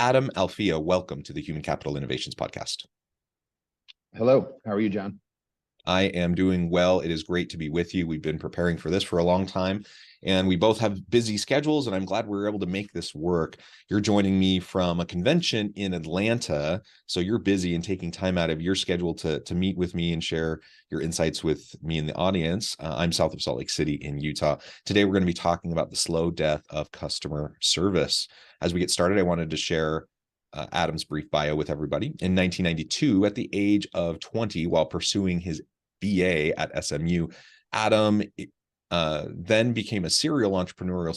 Adam Alfia, welcome to the Human Capital Innovations Podcast. Hello, how are you, John? I am doing well. It is great to be with you. We've been preparing for this for a long time, and we both have busy schedules, and I'm glad we were able to make this work. You're joining me from a convention in Atlanta, so you're busy and taking time out of your schedule to meet with me and share your insights with me and the audience. I'm south of Salt Lake City in Utah. Today, we're going to be talking about the slow death of customer service. As we get started, I wanted to share Adam's brief bio with everybody. In 1992, at the age of 20, while pursuing his BA at SMU, Adam then became a serial entrepreneur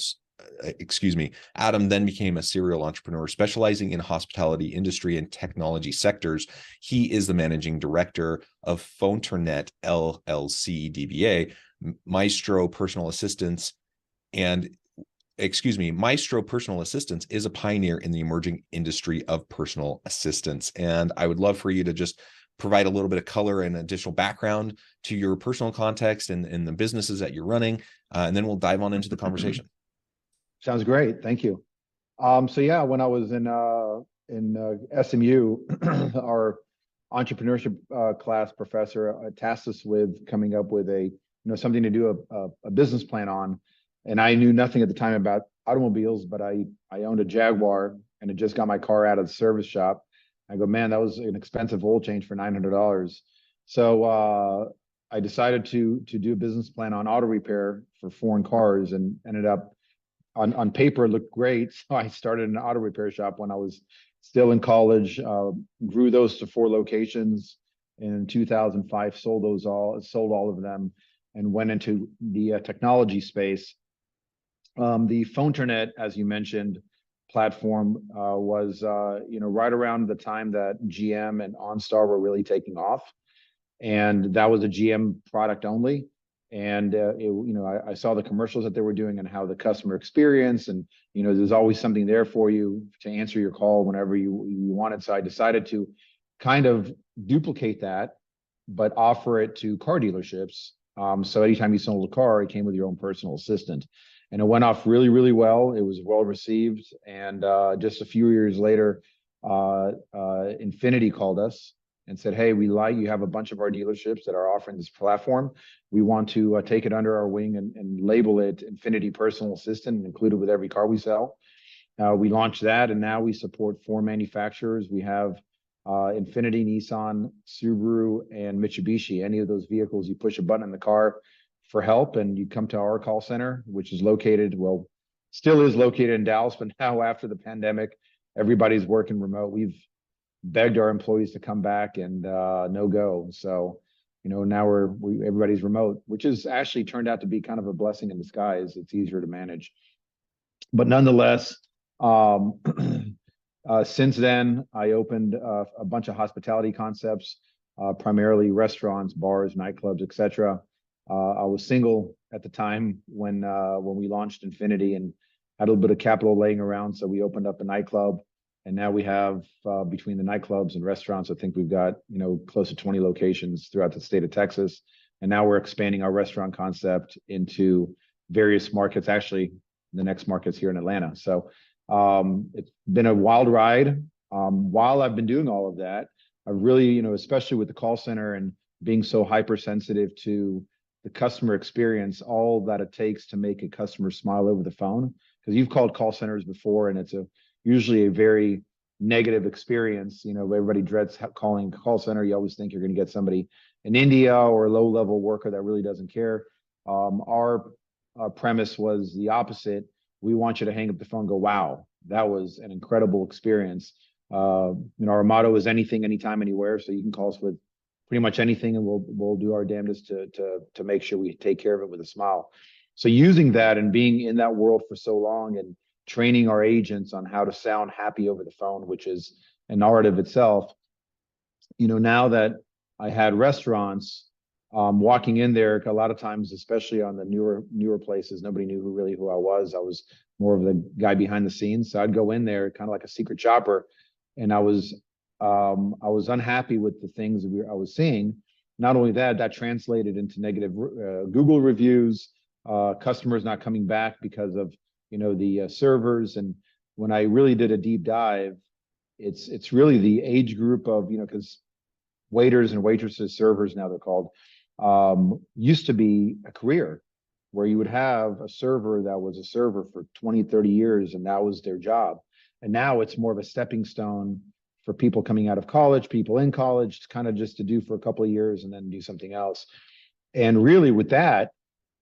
specializing in hospitality industry and technology sectors. He is the managing director of PhoneTernet LLC DBA, Maestro Personal Assistance is a pioneer in the emerging industry of personal assistance. And I would love for you to just provide a little bit of color and additional background to your personal context and the businesses that you're running. And then we'll dive on into the conversation. Sounds great. Thank you. So yeah, when I was in SMU, our entrepreneurship class professor tasked us with coming up with something to do a business plan on. And I knew nothing at the time about automobiles, but I owned a Jaguar and had just got my car out of the service shop. I go, man, that was an expensive oil change for $900. So I decided to do a business plan on auto repair for foreign cars, and ended up on paper it looked great. So I started an auto repair shop when I was still in college, grew those to 4 locations. In 2005, sold all of them, and went into the technology space. The PhoneTernet, as you mentioned, platform was right around the time that GM and OnStar were really taking off, and that was a GM product only. And I saw the commercials that they were doing and how the customer experience, and there's always something there for you to answer your call whenever you want it. So I decided to kind of duplicate that, but offer it to car dealerships. So anytime you sold a car, it came with your own personal assistant. And it went off really, really well. It was well received. And just a few years later, Infinity called us and said, hey, you have a bunch of our dealerships that are offering this platform. We want to take it under our wing and label it Infinity Personal Assistant and include it with every car we sell. We launched that, and now we support 4 manufacturers. We have Infinity, Nissan, Subaru, and Mitsubishi. Any of those vehicles, you push a button in the car for help, and you come to our call center, which is still is located in Dallas, but now after the pandemic, everybody's working remote. We've begged our employees to come back, and no go. So, now everybody's remote, which has actually turned out to be kind of a blessing in disguise. It's easier to manage. But nonetheless, since then, I opened a bunch of hospitality concepts, primarily restaurants, bars, nightclubs, etc. I was single at the time when we launched Infinity, and had a little bit of capital laying around, so we opened up a nightclub, and now we have between the nightclubs and restaurants, I think we've got close to 20 locations throughout the state of Texas, and now we're expanding our restaurant concept into various markets. Actually, the next market's here in Atlanta. So it's been a wild ride. While I've been doing all of that, I really, especially with the call center and being so hypersensitive to the customer experience, all that it takes to make a customer smile over the phone. Because you've called call centers before, and it's usually a very negative experience. Everybody dreads calling a call center. You always think you're going to get somebody in India or a low-level worker that really doesn't care. Our premise was the opposite. We want you to hang up the phone and go, wow, that was an incredible experience. Our motto is anything, anytime, anywhere. So you can call us with pretty much anything, and we'll do our damnedest to make sure we take care of it with a smile. So using that and being in that world for so long, and training our agents on how to sound happy over the phone, which is an art of itself. Now that I had restaurants, walking in there, a lot of times, especially on the newer places, nobody knew who I was. I was more of the guy behind the scenes. So I'd go in there kind of like a secret shopper, and I was unhappy with the things I was seeing. Not only that translated into negative Google reviews, customers not coming back because of the servers. And when I really did a deep dive, it's really the age group of, because waiters and waitresses, servers now they're called, used to be a career where you would have a server that was a server for 20, 30 years, and that was their job. And now it's more of a stepping stone for people coming out of college, people in college, kind of just to do for a couple of years and then do something else. And really with that,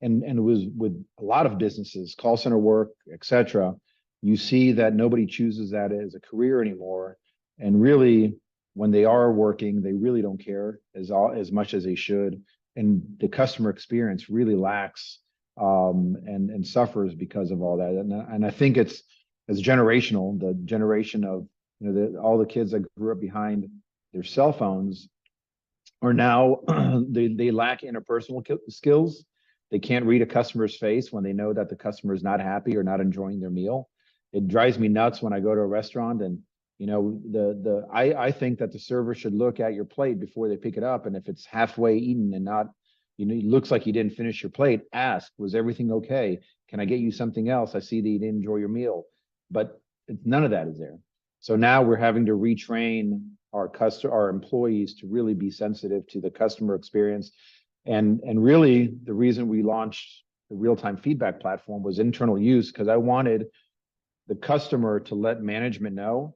and it was with a lot of businesses, call center work, etc., you see that nobody chooses that as a career anymore. And really, when they are working, they really don't care as much as they should. And the customer experience really lacks and suffers because of all that. And I think it's generational, the generation of, all the kids that grew up behind their cell phones are now, they lack interpersonal skills. They can't read a customer's face when they know that the customer is not happy or not enjoying their meal. It drives me nuts when I go to a restaurant and, I think that the server should look at your plate before they pick it up. And if it's halfway eaten and not, it looks like you didn't finish your plate, ask, was everything okay? Can I get you something else? I see that you didn't enjoy your meal, but none of that is there. So now we're having to retrain our employees to really be sensitive to the customer experience. And really the reason we launched the real-time feedback platform was internal use, because I wanted the customer to let management know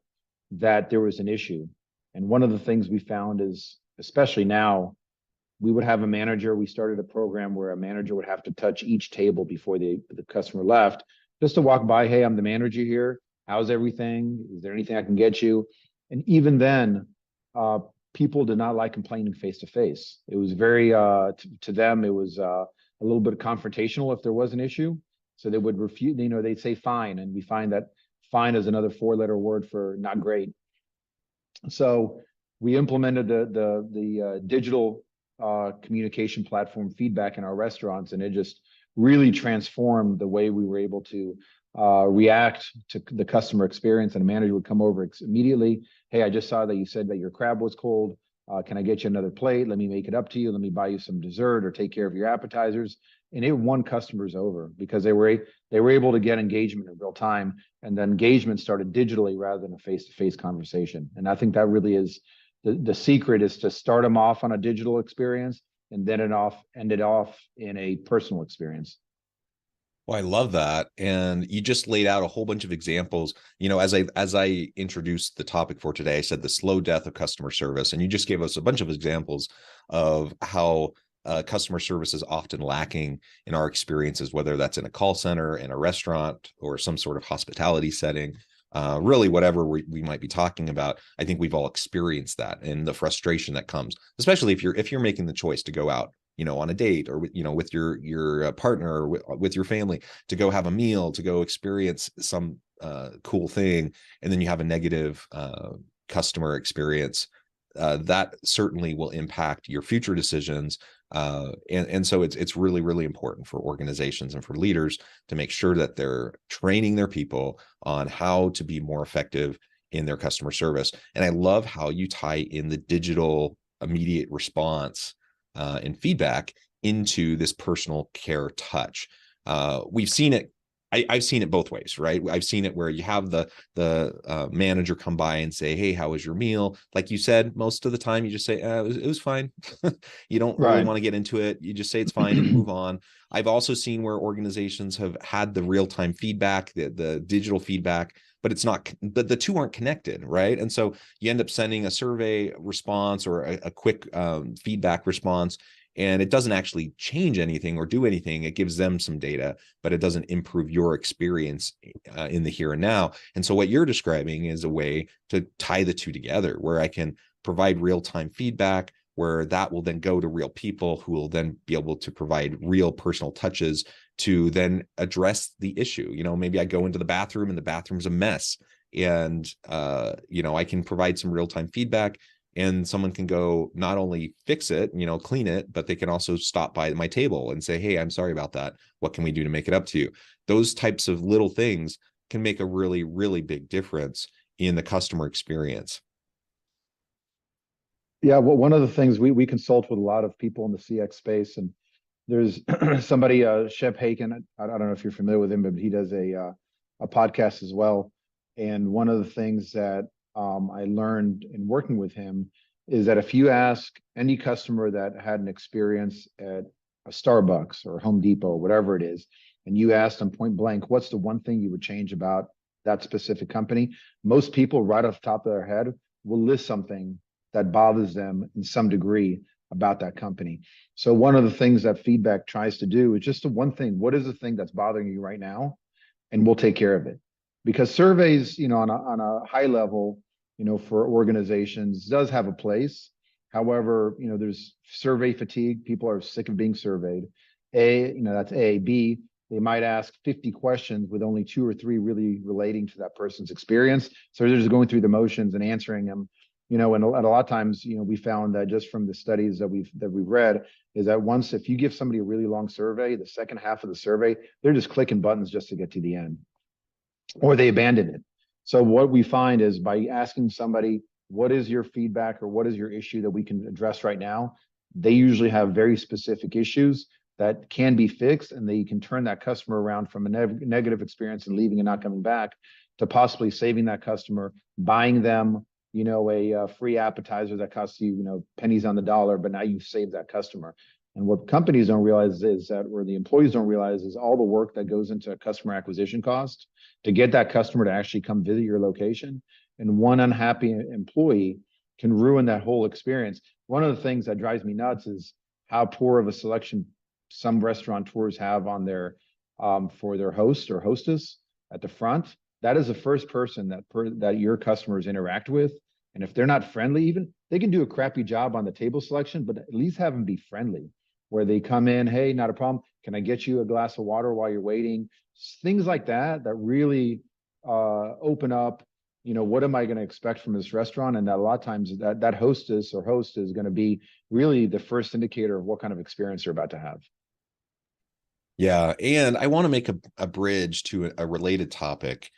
that there was an issue. And one of the things we found is, especially now, we would have a manager. We started a program where a manager would have to touch each table before the customer left, just to walk by. Hey, I'm the manager here. How's everything? Is there anything I can get you? And even then, people did not like complaining face to face. It was very, to them, it was a little bit confrontational if there was an issue. So they would refuse, they'd say fine. And we find that fine is another 4-letter word for not great. So we implemented the digital communication platform feedback in our restaurants, and it just really transformed the way we were able to react to the customer experience. And a manager would come over immediately. Hey, I just saw that you said that your crab was cold. Can I get you another plate? Let me make it up to you. Let me buy you some dessert or take care of your appetizers. And it won customers over because they were able to get engagement in real time, and the engagement started digitally rather than a face-to-face conversation. And I think that really is the secret, is to start them off on a digital experience and then end it off in a personal experience. Well, I love that. And you just laid out a whole bunch of examples. As I introduced the topic for today, I said the slow death of customer service, and you just gave us a bunch of examples of how customer service is often lacking in our experiences, whether that's in a call center, in a restaurant, or some sort of hospitality setting. Really, whatever we might be talking about, I think we've all experienced that, and the frustration that comes, especially if you're making the choice to go out, on a date, or with your partner, or with your family, to go have a meal, to go experience some cool thing, and then you have a negative customer experience. That certainly will impact your future decisions. And so it's really, really important for organizations and for leaders to make sure that they're training their people on how to be more effective in their customer service. And I love how you tie in the digital immediate response and feedback into this personal care touch. We've seen it. I've seen it both ways, right? I've seen it where you have the manager come by and say, "Hey, how was your meal?" Like you said, most of the time you just say, it was fine." You don't really want to get into it. You just say it's fine and move on. I've also seen where organizations have had the real-time feedback, the digital feedback, but the two aren't connected, right? And so you end up sending a survey response or a quick feedback response, and it doesn't actually change anything or do anything. It gives them some data, but it doesn't improve your experience in the here and now. And so what you're describing is a way to tie the two together, where I can provide real-time feedback, where that will then go to real people who will then be able to provide real personal touches to then address the issue. Maybe I go into the bathroom and the bathroom's a mess, and I can provide some real-time feedback, and someone can go not only fix it, clean it, but they can also stop by my table and say, "Hey, I'm sorry about that. What can we do to make it up to you?" Those types of little things can make a really, really big difference in the customer experience. Yeah, well, one of the things we consult with a lot of people in the CX space, and there's somebody, Shep Haken. I don't know if you're familiar with him, but he does a podcast as well. And one of the things that I learned in working with him is that if you ask any customer that had an experience at a Starbucks or Home Depot, whatever it is, and you ask them point blank, what's the one thing you would change about that specific company? Most people right off the top of their head will list something that bothers them in some degree about that company. So one of the things that feedback tries to do is just the one thing. What is the thing that's bothering you right now? And we'll take care of it. Because surveys, on a high level, for organizations does have a place. However, there's survey fatigue. People are sick of being surveyed. That's A. B, they might ask 50 questions with only 2 or 3 really relating to that person's experience. So they're just going through the motions and answering them. And a lot of times, we found that just from the studies that we've read is that once, if you give somebody a really long survey, the second half of the survey, they're just clicking buttons just to get to the end, or they abandon it. So what we find is by asking somebody, what is your feedback or what is your issue that we can address right now? They usually have very specific issues that can be fixed, and they can turn that customer around from a negative experience and leaving and not coming back to possibly saving that customer, buying them, a free appetizer that costs you, pennies on the dollar, but now you've saved that customer. And what companies don't realize is that, or the employees don't realize, is all the work that goes into customer acquisition cost to get that customer to actually come visit your location. And one unhappy employee can ruin that whole experience. One of the things that drives me nuts is how poor of a selection some restaurateurs have on their for their host or hostess at the front. That is the first person that your customers interact with. And if they're not friendly, even, they can do a crappy job on the table selection, but at least have them be friendly, where they come in, hey, not a problem. Can I get you a glass of water while you're waiting? Things like that really open up, what am I going to expect from this restaurant? And that a lot of times that hostess or host is going to be really the first indicator of what kind of experience you're about to have. Yeah, and I want to make a bridge to a related topic.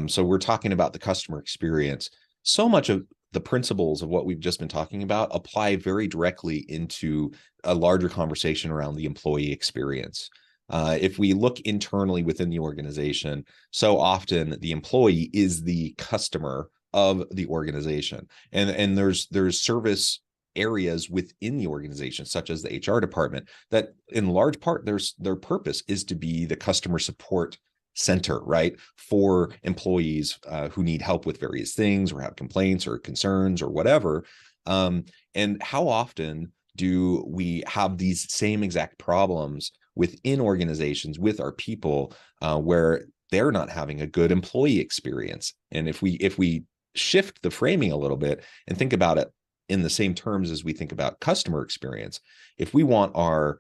So we're talking about the customer experience. So much of the principles of what we've just been talking about apply very directly into a larger conversation around the employee experience. If we look internally within the organization, so often the employee is the customer of the organization, and there's service areas within the organization, such as the HR department, that in large part their purpose is to be the customer support center, right, for employees who need help with various things or have complaints or concerns or whatever. And how often do we have these same exact problems within organizations with our people where they're not having a good employee experience? And if we shift the framing a little bit and think about it in the same terms as we think about customer experience, if we want our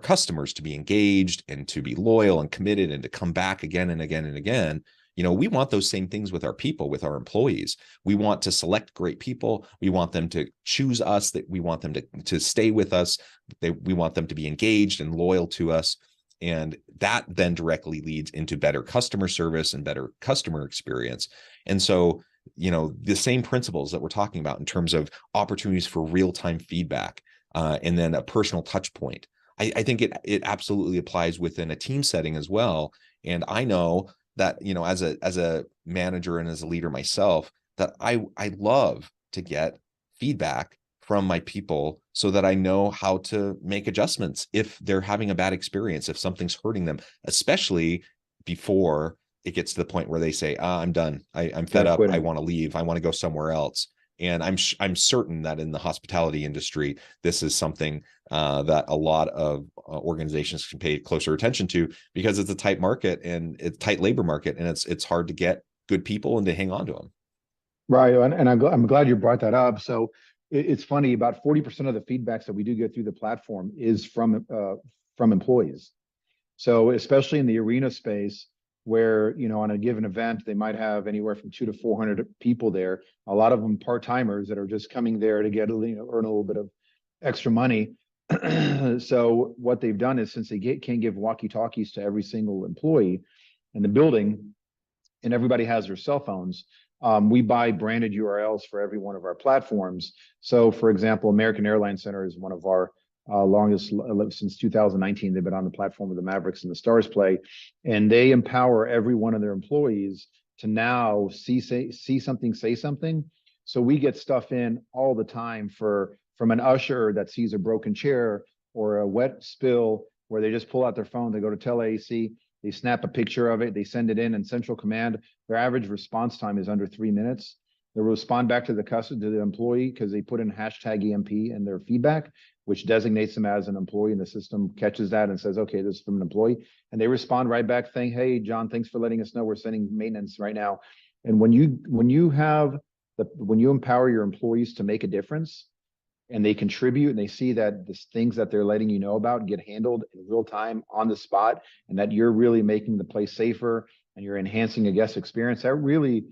customers to be engaged and to be loyal and committed and to come back again and again and again, we want those same things with our people, with our employees. We want to select great people. We want them to choose us, that we want them to stay with us. We want them to be engaged and loyal to us. And that then directly leads into better customer service and better customer experience. And so, the same principles that we're talking about in terms of opportunities for real-time feedback and then a personal touch point, I think it absolutely applies within a team setting as well. And I know that, as a manager and as a leader myself, that I love to get feedback from my people so that I know how to make adjustments if they're having a bad experience, if something's hurting them, especially before it gets to the point where they say, I'm done. I'm fed up. I want to leave. I want to go somewhere else. And I'm certain that in the hospitality industry, this is something that a lot of organizations can pay closer attention to, because it's a tight market and it's a tight labor market, and it's hard to get good people and to hang on to them. Right, and I'm glad you brought that up. So it's funny, about 40% of the feedbacks that we do get through the platform is from employees. So especially in the arena space, where on a given event they might have anywhere from 200 to 400 people there. A lot of them part-timers that are just coming there to get earn a little bit of extra money. So what they've done is, since they can't give walkie-talkies to every single employee in the building, and everybody has their cell phones, we buy branded URLs for every one of our platforms. So, for example, American Airlines Center is one of our longest, since 2019. They've been on the platform with the Mavericks and the Stars play, and they empower every one of their employees to now see something, say something. So we get stuff in all the time from an usher that sees a broken chair or a wet spill, where they just pull out their phone, they go to tele-AC, they snap a picture of it, they send it in central command. Their average response time is under 3 minutes. They'll respond back to the customer, to the employee, because they put in hashtag EMP in their feedback, which designates them as an employee, and the system catches that and says, okay, this is from an employee. And they respond right back saying, hey, John, thanks for letting us know. We're sending maintenance right now. And when you empower your employees to make a difference, and they contribute, and they see that the things that they're letting you know about get handled in real time on the spot, and that you're really making the place safer and you're enhancing a guest experience, that really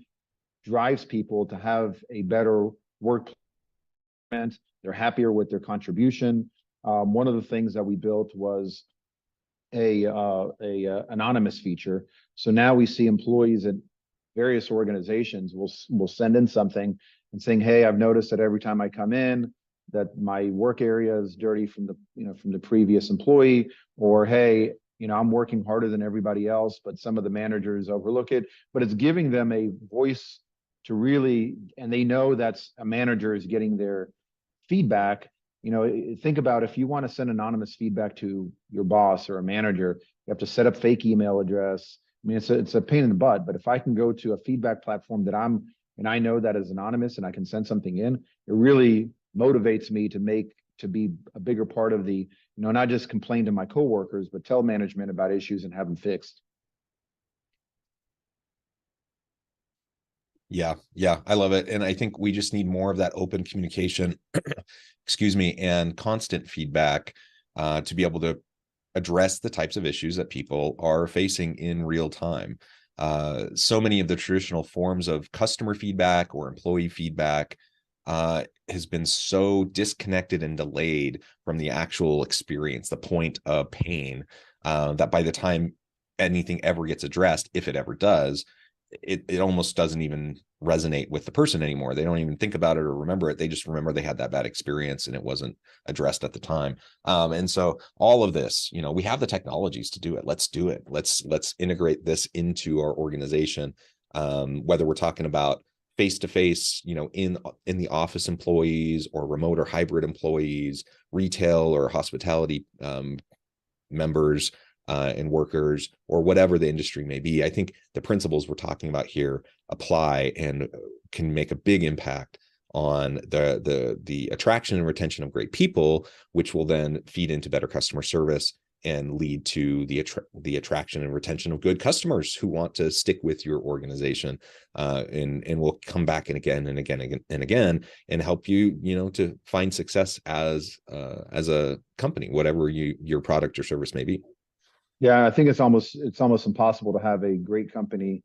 drives people to have a better work. They're happier with their contribution. One of the things that we built was a anonymous feature. So now we see employees at various organizations will send in something and saying, hey, I've noticed that every time I come in, that my work area is dirty from the previous employee, or hey, I'm working harder than everybody else, but some of the managers overlook it. But it's giving them a voice to really, and they know that's a manager is getting their feedback. Think about, if you want to send anonymous feedback to your boss or a manager, you have to set up fake email address. I mean, it's a pain in the butt. But if I can go to a feedback platform that I know that is anonymous, and I can send something in, it really motivates me to be a bigger part of the, not just complain to my coworkers, but tell management about issues and have them fixed. Yeah, I love it. And I think we just need more of that open communication, excuse me, and constant feedback to be able to address the types of issues that people are facing in real time. So many of the traditional forms of customer feedback or employee feedback has been so disconnected and delayed from the actual experience, the point of pain, that by the time anything ever gets addressed, if it ever does, it almost doesn't even resonate with the person anymore. They don't even think about it or remember it. They just remember they had that bad experience and it wasn't addressed at the time. And so all of this, we have the technologies to do it. Let's do it. Let's integrate this into our organization. Whether we're talking about face-to-face, in the office employees, or remote or hybrid employees, retail or hospitality members and workers, or whatever the industry may be. I think the principles we're talking about here apply and can make a big impact on the attraction and retention of great people, which will then feed into better customer service and lead to the attraction and retention of good customers who want to stick with your organization, and will come back again and again and help you, to find success as a company, whatever your product or service may be. Yeah, I think it's almost impossible to have a great company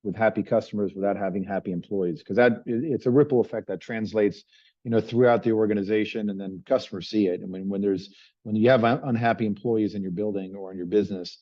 with happy customers without having happy employees, because it's a ripple effect that translates, throughout the organization, and then customers see it. And when you have unhappy employees in your building or in your business,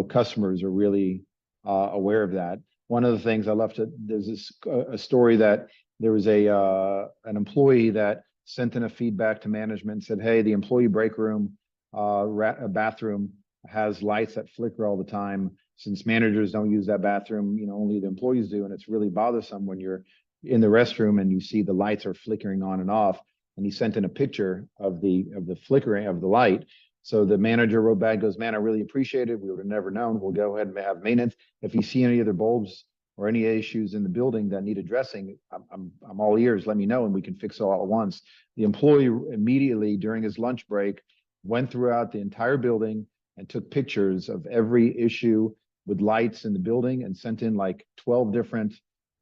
customers are really aware of that. One of the things there's a story that there was an employee that sent in a feedback to management and said, hey, the employee break room, bathroom has lights that flicker all the time. Since managers don't use that bathroom, only the employees do, and it's really bothersome when you're in the restroom and you see the lights are flickering on and off. And he sent in a picture of the flickering of the light. So the manager wrote back, goes, man, I really appreciate it. We would have never known. We'll go ahead and have maintenance. If you see any other bulbs or any issues in the building that need addressing, I'm all ears. Let me know, and we can fix it all at once. The employee immediately, during his lunch break, went throughout the entire building and took pictures of every issue with lights in the building, and sent in like 12 different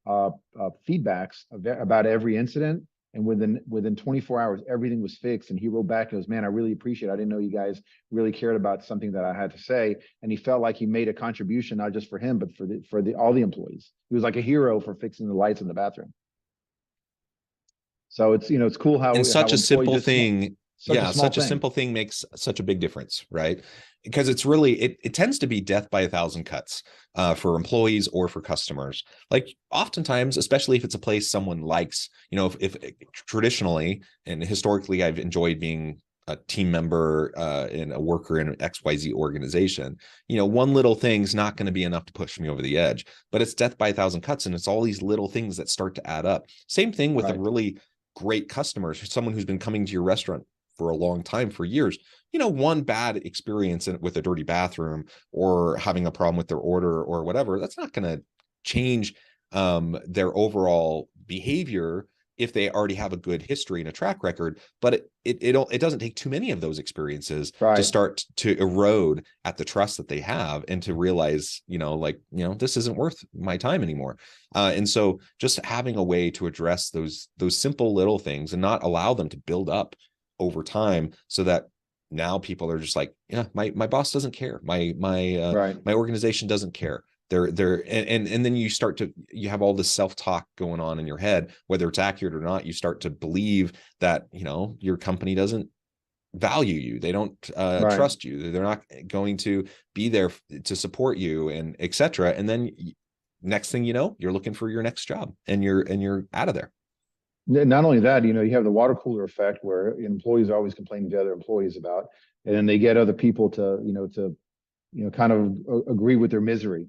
feedbacks about every incident. And within 24 hours, everything was fixed. And he wrote back and goes, man, I really appreciate it. I didn't know you guys really cared about something that I had to say. And he felt like he made a contribution, not just for him, but for all the employees. He was like a hero for fixing the lights in the bathroom. So it's cool how, and such how a simple thing. Such a simple thing makes such a big difference, right? Because it's really, it tends to be death by 1,000 cuts for employees or for customers. Like oftentimes, especially if it's a place someone likes, if traditionally and historically I've enjoyed being a team member and a worker in an XYZ organization, one little thing's not going to be enough to push me over the edge, but it's death by a thousand cuts. And it's all these little things that start to add up. Same thing with a really great customer, someone who's been coming to your restaurant for a long time, for years. One bad experience with a dirty bathroom or having a problem with their order or whatever, that's not going to change their overall behavior if they already have a good history and a track record. But it doesn't take too many of those experiences to start to erode at the trust that they have, and to realize, this isn't worth my time anymore. And so just having a way to address those simple little things and not allow them to build up over time, so that now people are just like, yeah, my boss doesn't care. My organization doesn't care. And then you have all this self-talk going on in your head, whether it's accurate or not. You start to believe that, your company doesn't value you. They don't trust you. They're not going to be there to support you, and etc. And then next thing you know, you're looking for your next job, and you're out of there. Not only that, you have the water cooler effect, where employees are always complaining to other employees about, and then they get other people to kind of agree with their misery.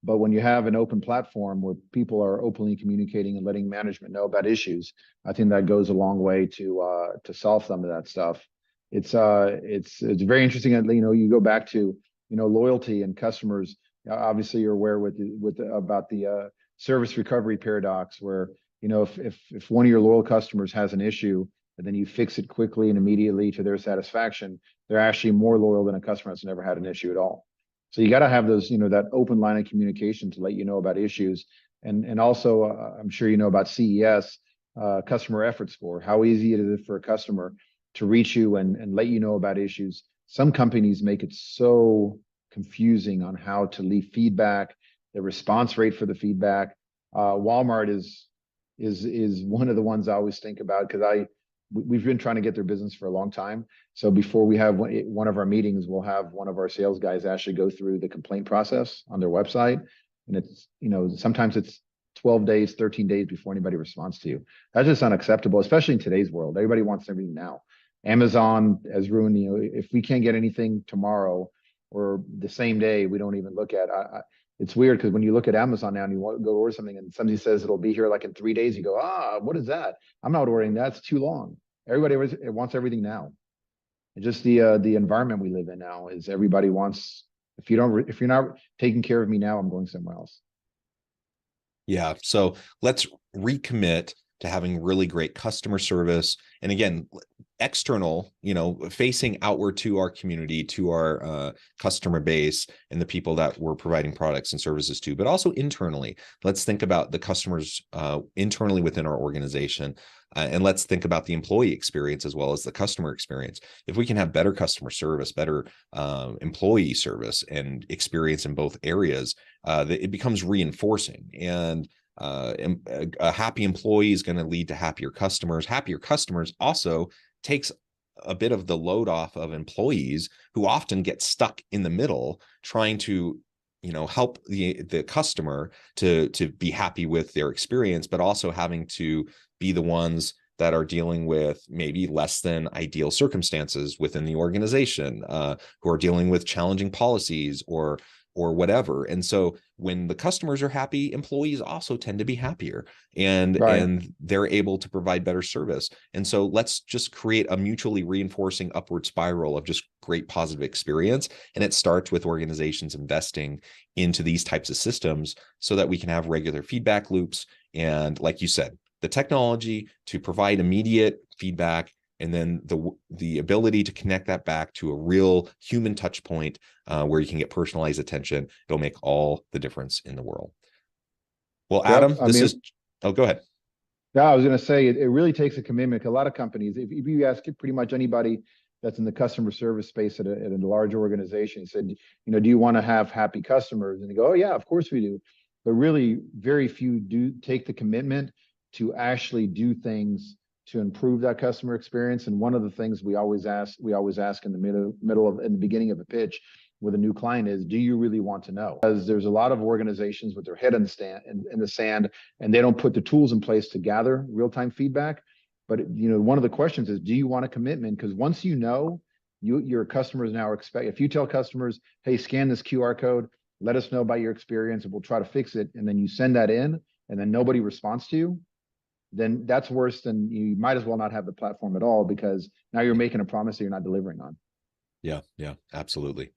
But when you have an open platform where people are openly communicating and letting management know about issues, I think that goes a long way to solve some of that stuff. It's very interesting. You go back to loyalty and customers. Obviously, you're aware about the service recovery paradox, where if one of your loyal customers has an issue and then you fix it quickly and immediately to their satisfaction, they're actually more loyal than a customer that's never had an issue at all. So you got to have those, that open line of communication to let you know about issues. And also, I'm sure you know about CES, customer effort score, how easy it is for a customer to reach you and let you know about issues. Some companies make it so confusing on how to leave feedback, the response rate for the feedback. Walmart is one of the ones I always think about, because we've been trying to get their business for a long time. So before we have one of our meetings, we'll have one of our sales guys actually go through the complaint process on their website. And it's, sometimes it's 12 days, 13 days before anybody responds to you. That's just unacceptable, especially in today's world. Everybody wants everything now. Amazon has ruined, if we can't get anything tomorrow or the same day, we don't even look at it's weird, because when you look at Amazon now and you want to go order something and somebody says it'll be here like in 3 days, you go, what is that? I'm not ordering that. It's too long. Everybody wants everything now. And just the environment we live in now is everybody wants, if you're not taking care of me now, I'm going somewhere else. Yeah. So let's recommit to having really great customer service. And again, external, facing outward to our community, to our customer base and the people that we're providing products and services to, but also internally. Let's think about the customers internally within our organization. And let's think about the employee experience as well as the customer experience. If we can have better customer service, better employee service and experience in both areas, it becomes reinforcing. And a happy employee is going to lead to happier customers. Happier customers also takes a bit of the load off of employees, who often get stuck in the middle trying to help the customer to be happy with their experience, but also having to be the ones that are dealing with maybe less than ideal circumstances within the organization, who are dealing with challenging policies or whatever. And so when the customers are happy, employees also tend to be happier, and they're able to provide better service. And so let's just create a mutually reinforcing upward spiral of just great positive experience. And it starts with organizations investing into these types of systems so that we can have regular feedback loops. And like you said, the technology to provide immediate feedback, and then the ability to connect that back to a real human touch point where you can get personalized attention. It'll make all the difference in the world. Well, Adam, go ahead. Yeah, I was going to say, it really takes a commitment. A lot of companies, if you ask pretty much anybody that's in the customer service space at a large organization, said, do you want to have happy customers? And they go, oh yeah, of course we do. But really, very few do take the commitment to actually do things to improve that customer experience. And one of the things we always ask in the beginning of a pitch with a new client is, do you really want to know? Because there's a lot of organizations with their head in the sand, and they don't put the tools in place to gather real-time feedback. But one of the questions is, do you want a commitment? Because once you know, your customers now expect, if you tell customers, hey, scan this QR code, let us know about your experience and we'll try to fix it, and then you send that in and then nobody responds to you, then that's worse than, you might as well not have the platform at all, because now you're making a promise that you're not delivering on. Yeah, absolutely.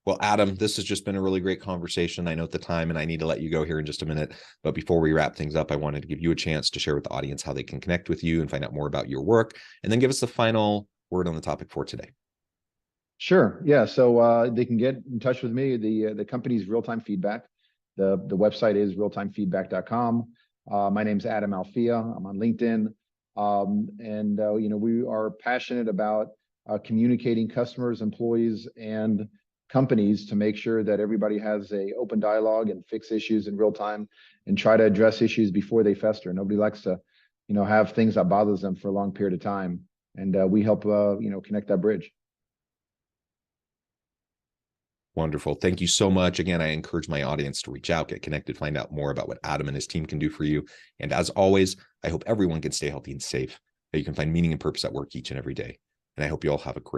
Well, Adam, this has just been a really great conversation. I know at the time, and I need to let you go here in just a minute. But before we wrap things up, I wanted to give you a chance to share with the audience how they can connect with you and find out more about your work, and then give us the final word on the topic for today. Sure. Yeah. So they can get in touch with me. The company's Real-Time Feedback. The website is realtimefeedback.com. My name's Adam Alfia. I'm on LinkedIn. We are passionate about communicating customers, employees, and companies to make sure that everybody has a open dialogue and fix issues in real time and try to address issues before they fester. Nobody likes to, have things that bothers them for a long period of time. And we help, connect that bridge. Wonderful. Thank you so much. Again, I encourage my audience to reach out, get connected, find out more about what Adam and his team can do for you. And as always, I hope everyone can stay healthy and safe, that you can find meaning and purpose at work each and every day. And I hope you all have a great